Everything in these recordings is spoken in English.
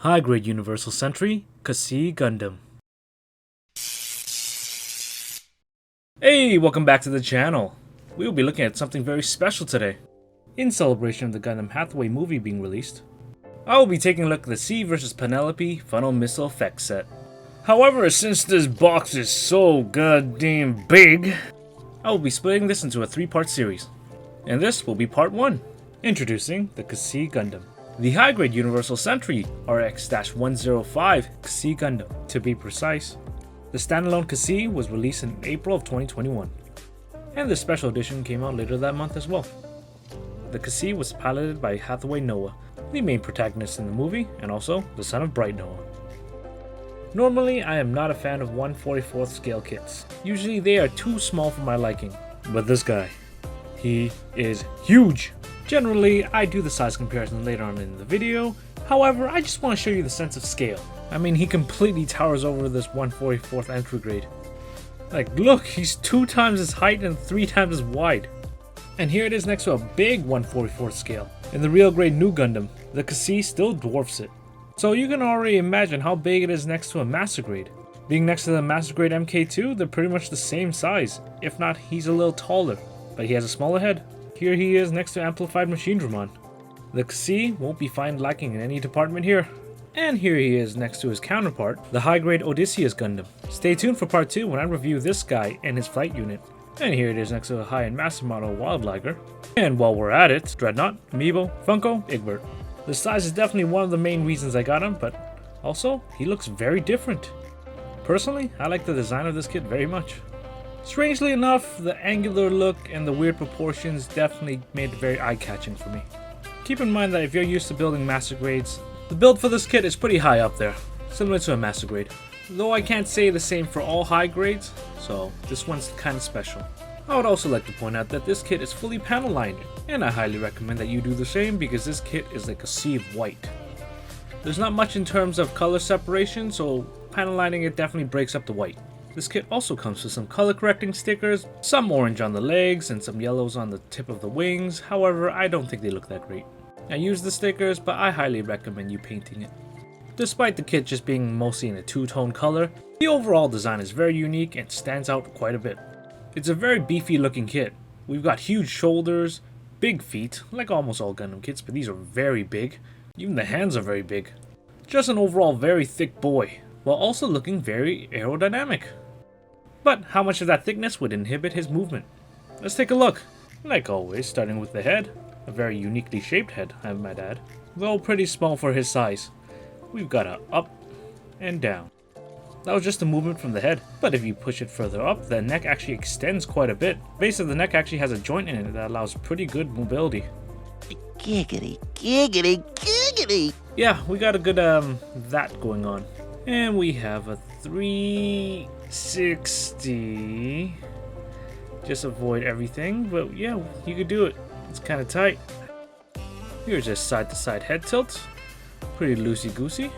High-grade Universal Sentry, HG Gundam. Hey, welcome back to the channel. We will be looking at something very special today. In celebration of the Gundam Hathaway movie being released, I will be taking a look at the C vs Penelope Funnel Missile Effect Set. However, since this box is so goddamn big, I will be splitting this into a 3-part series. And this will be part 1, introducing the HG Gundam. The high-grade Universal Sentry RX-105 HG Gundam, to be precise. The standalone HG was released in April of 2021, and the special edition came out later that month as well. The HG was piloted by Hathaway Noah, the main protagonist in the movie, and also the son of Bright Noah. Normally, I am not a fan of 1/44th scale kits. Usually they are too small for my liking, but this guy, he is huge! Generally, I do the size comparison later on in the video, however, I just want to show you the sense of scale. I mean, he completely towers over this 1/44th entry grade. Like, look, he's 2 times his height and 3 times as wide. And here it is next to a big 1/44th scale. In the real grade New Gundam, the HG still dwarfs it. So you can already imagine how big it is next to a Master Grade. Being next to the Master Grade MK2, they're pretty much the same size. If not, he's a little taller, but he has a smaller head. Here he is next to Amplified Machine Dramon. The HG won't be found lacking in any department here. And here he is next to his counterpart, the high-grade Odysseus Gundam. Stay tuned for part 2 when I review this guy and his flight unit. And here it is next to a high-end master model Wild Liger. And while we're at it, Dreadnought, Amiibo, Funko, Egbert. The size is definitely one of the main reasons I got him, but also, he looks very different. Personally, I like the design of this kit very much. Strangely enough, the angular look and the weird proportions definitely made it very eye-catching for me. Keep in mind that if you're used to building Master Grades, the build for this kit is pretty high up there, similar to a Master Grade. Though I can't say the same for all high grades, so this one's kinda special. I would also like to point out that this kit is fully panel lined, and I highly recommend that you do the same because this kit is like a sea of white. There's not much in terms of color separation, so panel lining it definitely breaks up the white. This kit also comes with some color correcting stickers, some orange on the legs and some yellows on the tip of the wings, however I don't think they look that great. I use the stickers, but I highly recommend you painting it. Despite the kit just being mostly in a 2-tone color, the overall design is very unique and stands out quite a bit. It's a very beefy looking kit. We've got huge shoulders, big feet, like almost all Gundam kits, but these are very big. Even the hands are very big. Just an overall very thick boy, while also looking very aerodynamic. But how much of that thickness would inhibit his movement? Let's take a look. Like always, starting with the head. A very uniquely shaped head, I might add. Though pretty small for his size. We've got a up and down. That was just a movement from the head, but if you push it further up, the neck actually extends quite a bit. The base of the neck actually has a joint in it that allows pretty good mobility. Giggity, giggity, giggity! Yeah, we got a good that going on. And we have a 360. Just avoid everything, but yeah, you could do it. It's kind of tight. Here's his side-to-side head tilt. Pretty loosey-goosey.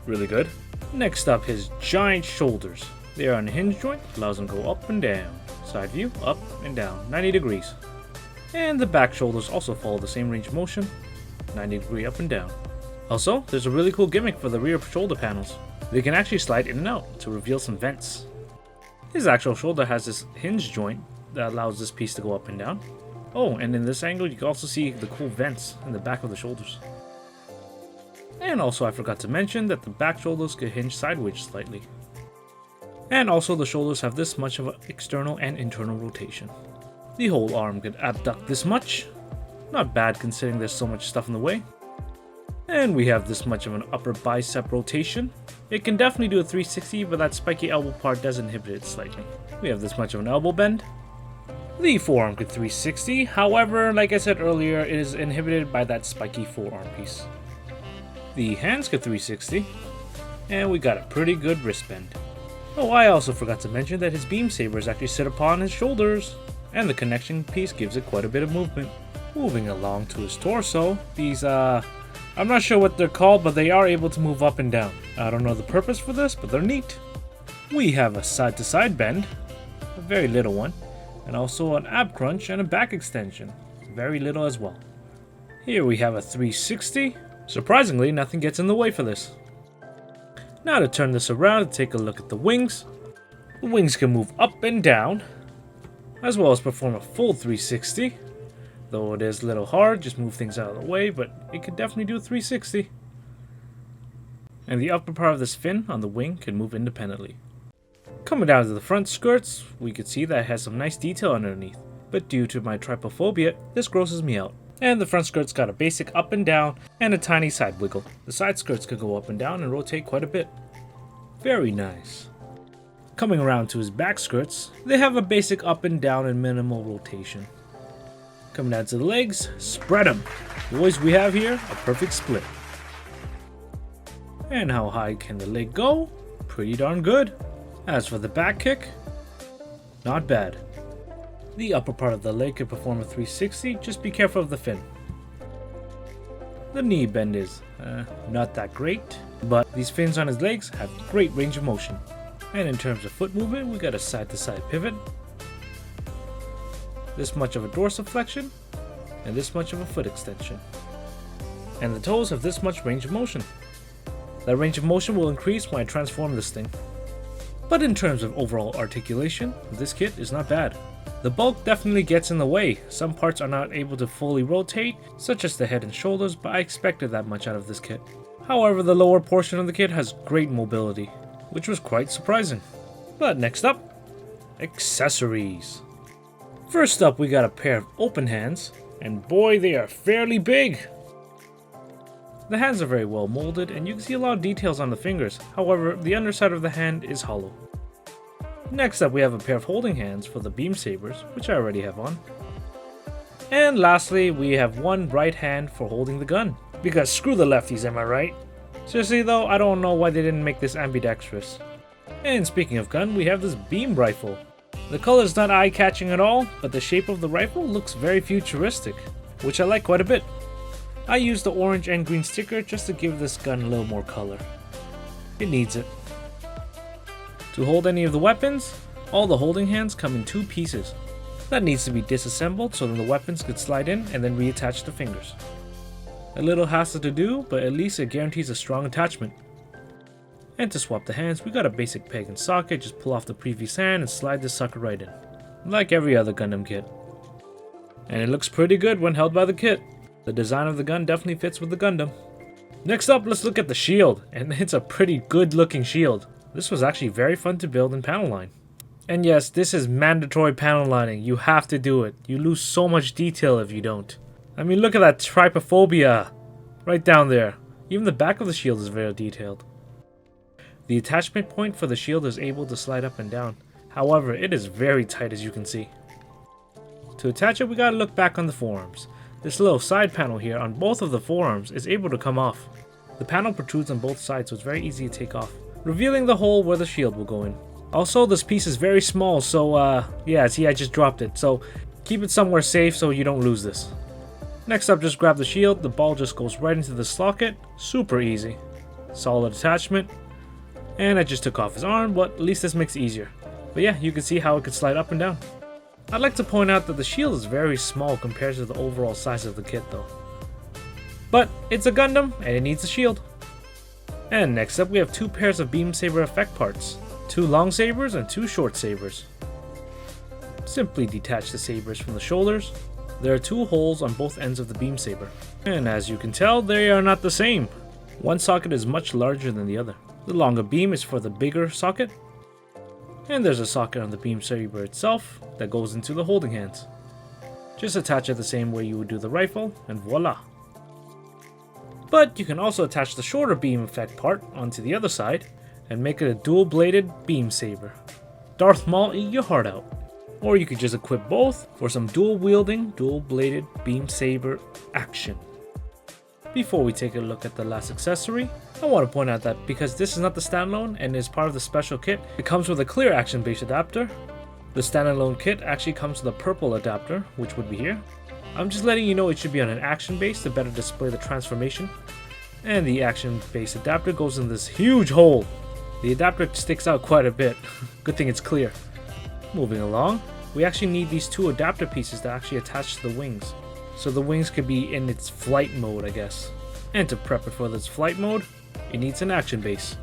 Really good. Next up, his giant shoulders. They are on a hinge joint, allows them to go up and down. Side view, up and down, 90 degrees. And the back shoulders also follow the same range of motion, 90 degree up and down. Also, there's a really cool gimmick for the rear shoulder panels. They can actually slide in and out to reveal some vents. His actual shoulder has this hinge joint that allows this piece to go up and down. Oh, and in this angle you can also see the cool vents in the back of the shoulders. And also I forgot to mention that the back shoulders could hinge sideways slightly. And also the shoulders have this much of an external and internal rotation. The whole arm could abduct this much. Not bad considering there's so much stuff in the way. And we have this much of an upper bicep rotation. It can definitely do a 360, but that spiky elbow part does inhibit it slightly. We have this much of an elbow bend. The forearm could 360, however, like I said earlier, it is inhibited by that spiky forearm piece. The hands could 360, and we got a pretty good wrist bend. Oh, I also forgot to mention that his beam sabers actually sit upon his shoulders, and the connection piece gives it quite a bit of movement. Moving along to his torso, these I'm not sure what they're called, but they are able to move up and down. I don't know the purpose for this, but they're neat. We have a side-to-side bend, a very little one, and also an ab crunch and a back extension, very little as well. Here we have a 360, Surprisingly, nothing gets in the way for this. Now to turn this around and take a look at the wings. The wings can move up and down, as well as perform a full 360. Though it is a little hard, just move things out of the way, but it can definitely do a 360. And the upper part of this fin on the wing can move independently. Coming down to the front skirts, we can see that it has some nice detail underneath, but due to my trypophobia, this grosses me out. And the front skirt's got a basic up and down and a tiny side wiggle. The side skirts could go up and down and rotate quite a bit. Very nice. Coming around to his back skirts, they have a basic up and down and minimal rotation. Coming down to the legs, spread them. Boys, we have here a perfect split. And how high can the leg go? Pretty darn good. As for the back kick, not bad. The upper part of the leg can perform a 360, just be careful of the fin. The knee bend is not that great, but these fins on his legs have great range of motion. And in terms of foot movement, we got a side to side pivot, this much of a dorsiflexion, and this much of a foot extension. And the toes have this much range of motion. That range of motion will increase when I transform this thing. But in terms of overall articulation, this kit is not bad. The bulk definitely gets in the way. Some parts are not able to fully rotate, such as the head and shoulders, but I expected that much out of this kit. However, the lower portion of the kit has great mobility, which was quite surprising. But next up, accessories. First up, we got a pair of open hands, and boy, they are fairly big. The hands are very well molded, and you can see a lot of details on the fingers. However, the underside of the hand is hollow. Next up, we have a pair of holding hands for the beam sabers, which I already have on. And lastly, we have one right hand for holding the gun. Because screw the lefties, am I right? Seriously though, I don't know why they didn't make this ambidextrous. And speaking of gun, we have this beam rifle. The color is not eye-catching at all, but the shape of the rifle looks very futuristic, which I like quite a bit. I used the orange and green sticker just to give this gun a little more color. It needs it. To hold any of the weapons, all the holding hands come in two pieces. That needs to be disassembled so then the weapons could slide in and then reattach the fingers. A little hassle to do, but at least it guarantees a strong attachment. And to swap the hands, we got a basic peg and socket, just pull off the previous hand and slide this sucker right in. Like every other Gundam kit. And it looks pretty good when held by the kit. The design of the gun definitely fits with the Gundam. Next up, let's look at the shield, and it's a pretty good looking shield. This was actually very fun to build in panel line. And yes, this is mandatory panel lining, you have to do it. You lose so much detail if you don't. I mean, look at that trypophobia right down there. Even the back of the shield is very detailed. The attachment point for the shield is able to slide up and down. However, it is very tight as you can see. To attach it, we gotta look back on the forearms. This little side panel here on both of the forearms is able to come off. The panel protrudes on both sides, so it's very easy to take off, revealing the hole where the shield will go in. Also, this piece is very small, so yeah, see, I just dropped it, so keep it somewhere safe so you don't lose this. Next up, just grab the shield, the ball just goes right into the socket, super easy. Solid attachment, and I just took off his arm, but at least this makes it easier. But yeah, you can see how it could slide up and down. I'd like to point out that the shield is very small compared to the overall size of the kit though. But it's a Gundam, and it needs a shield. And next up, we have two pairs of beam saber effect parts. Two long sabers and two short sabers. Simply detach the sabers from the shoulders. There are two holes on both ends of the beam saber. And as you can tell, they are not the same. One socket is much larger than the other. The longer beam is for the bigger socket. And there's a socket on the beam saber itself that goes into the holding hands. Just attach it the same way you would do the rifle, and voila. But you can also attach the shorter beam effect part onto the other side and make it a dual-bladed beam saber. Darth Maul, eat your heart out. Or you could just equip both for some dual-wielding, dual-bladed beam saber action. Before we take a look at the last accessory, I want to point out that because this is not the standalone and is part of the special kit, it comes with a clear action base adapter. The standalone kit actually comes with a purple adapter, which would be here. I'm just letting you know it should be on an action base to better display the transformation. And the action base adapter goes in this huge hole. The adapter sticks out quite a bit. Good thing it's clear. Moving along, we actually need these two adapter pieces to actually attach to the wings. So the wings could be in its flight mode, I guess. And to prep it for its flight mode, it needs an action base.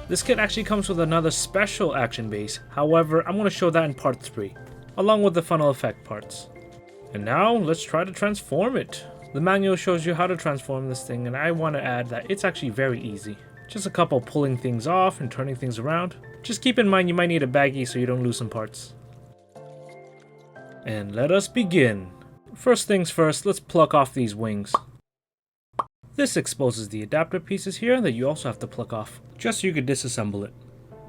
This kit actually comes with another special action base, however I'm going to show that in part 3, along with the funnel effect parts. And now let's try to transform it. The manual shows you how to transform this thing, and I want to add that it's actually very easy. Just a couple pulling things off and turning things around. Just keep in mind you might need a baggie so you don't lose some parts. And let us begin. First things first, let's pluck off these wings. This exposes the adapter pieces here that you also have to pluck off, just so you can disassemble it.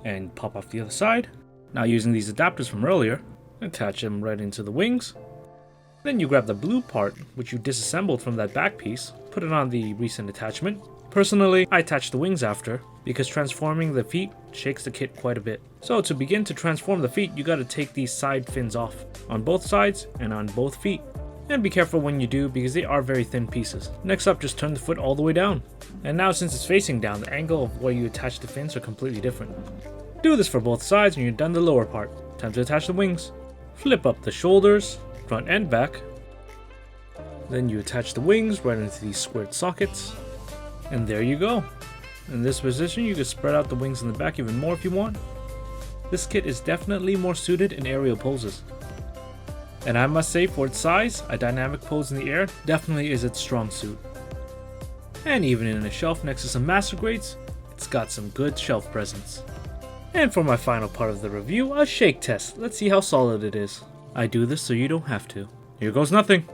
And pop off the other side. Now using these adapters from earlier, attach them right into the wings. Then you grab the blue part, which you disassembled from that back piece, put it on the recent attachment. Personally, I attach the wings after, because transforming the feet shakes the kit quite a bit. So to begin to transform the feet, you gotta take these side fins off, on both sides and on both feet. And be careful when you do, because they are very thin pieces. Next up, just turn the foot all the way down. And now since it's facing down, the angle of where you attach the fins are completely different. Do this for both sides and you're done the lower part. Time to attach the wings. Flip up the shoulders, front and back. Then you attach the wings right into these squared sockets. And there you go. In this position, you can spread out the wings in the back even more if you want. This kit is definitely more suited in aerial poses. And I must say, for its size, a dynamic pose in the air definitely is its strong suit. And even in a shelf next to some master grades, it's got some good shelf presence. And for my final part of the review, a shake test. Let's see how solid it is. I do this so you don't have to. Here goes nothing.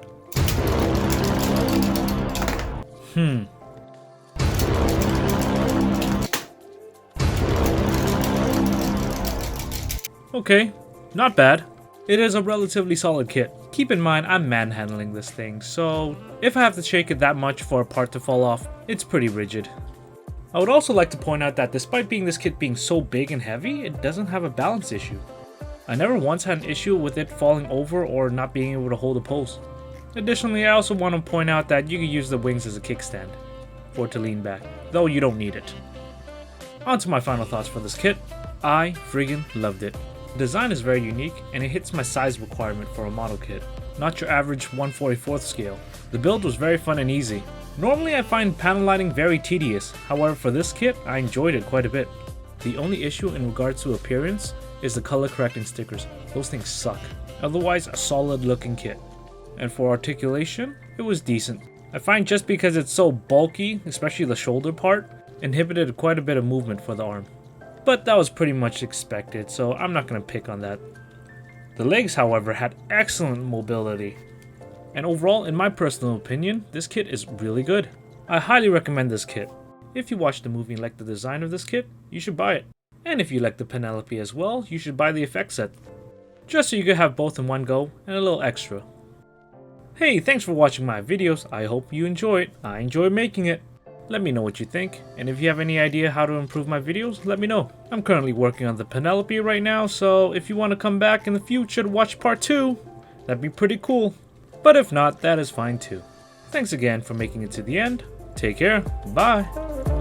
Okay, not bad. It is a relatively solid kit. Keep in mind I'm manhandling this thing, so if I have to shake it that much for a part to fall off, it's pretty rigid. I would also like to point out that despite this kit being so big and heavy, it doesn't have a balance issue. I never once had an issue with it falling over or not being able to hold a pose. Additionally, I also want to point out that you can use the wings as a kickstand for it to lean back, though you don't need it. On to my final thoughts for this kit. I friggin' loved it. The design is very unique and it hits my size requirement for a model kit, not your average 1/44th scale. The build was very fun and easy. Normally I find panel lighting very tedious, however for this kit I enjoyed it quite a bit. The only issue in regards to appearance is the color correcting stickers. Those things suck. Otherwise a solid looking kit. And for articulation, it was decent. I find just because it's so bulky, especially the shoulder part, inhibited quite a bit of movement for the arm. But that was pretty much expected, so I'm not going to pick on that. The legs, however, had excellent mobility. And overall, in my personal opinion, this kit is really good. I highly recommend this kit. If you watch the movie and like the design of this kit, you should buy it. And if you like the Penelope as well, you should buy the effect set. Just so you can have both in one go and a little extra. Hey, thanks for watching my videos. I hope you enjoy it. I enjoy making it. Let me know what you think, and if you have any idea how to improve my videos, let me know. I'm currently working on the Penelope right now, so if you want to come back in the future to watch part 2, that'd be pretty cool. But if not, that is fine too. Thanks again for making it to the end. Take care. Bye.